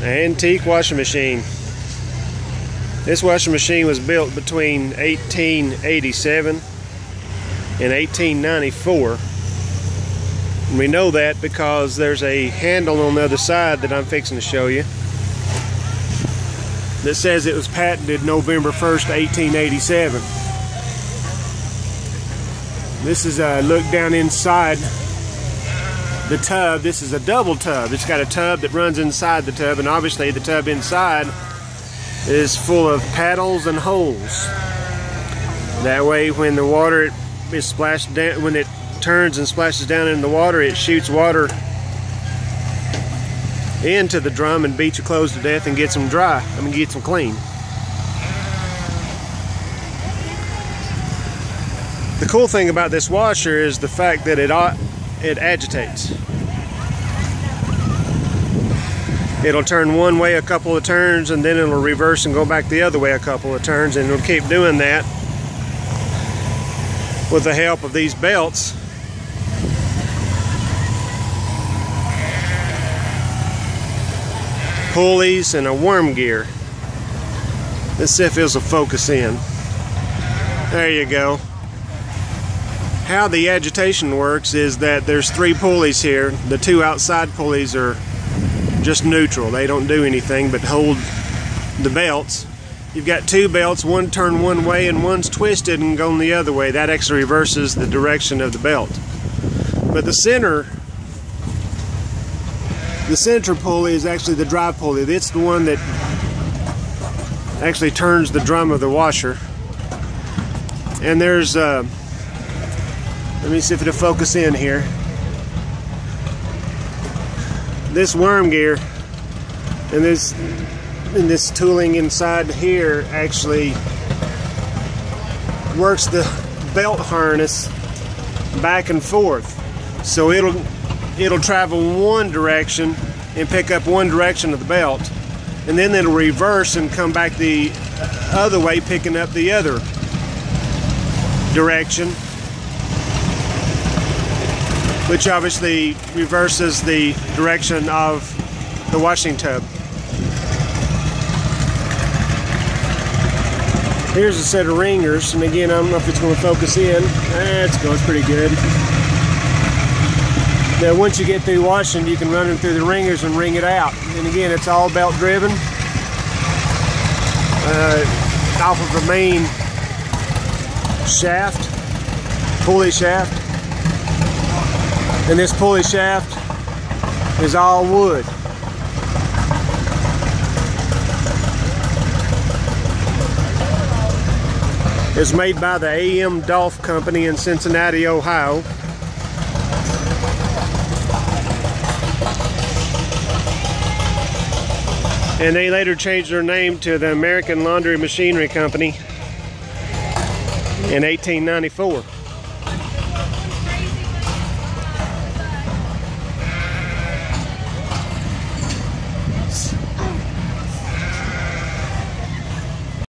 Antique washing machine. This washing machine was built between 1887 and 1894. And we know that because there's a handle on the other side that I'm fixing to show you that says it was patented November 1st, 1887. This is a look down inside the tub. This is a double tub. It's got a tub that runs inside the tub, and obviously the tub inside is full of paddles and holes. That way when the water is splashed down, when it turns and splashes down in the water, it shoots water into the drum and beats your clothes to death and gets them dry. Gets them clean. The cool thing about this washer is the fact that it agitates. It'll turn one way a couple of turns, and then it'll reverse and go back the other way a couple of turns, and it'll keep doing that with the help of these belts. Pulleys and a worm gear. Let's see if this will focus in. There you go. How the agitation works is that there's 3 pulleys here. The 2 outside pulleys are just neutral. They don't do anything but hold the belts. You've got 2 belts, one turned one way and one's twisted and going the other way. That actually reverses the direction of the belt. But the center pulley is actually the drive pulley. It's the one that actually turns the drum of the washer. And there's let me see if it'll focus in here. This worm gear and this tooling inside here actually works the belt harness back and forth. So it'll travel one direction and pick up one direction of the belt, and then it'll reverse and come back the other way, picking up the other direction, which obviously reverses the direction of the washing tub. Here's a set of ringers, and again, I don't know if it's going to focus in. It's going pretty good. Now once you get through washing, you can run them through the ringers and wring it out. And again, it's all belt driven off of the main shaft, pulley shaft. And this pulley shaft is all wood. It's made by the A.M. Dolph Company in Cincinnati, Ohio. And they later changed their name to the American Laundry Machinery Company in 1894.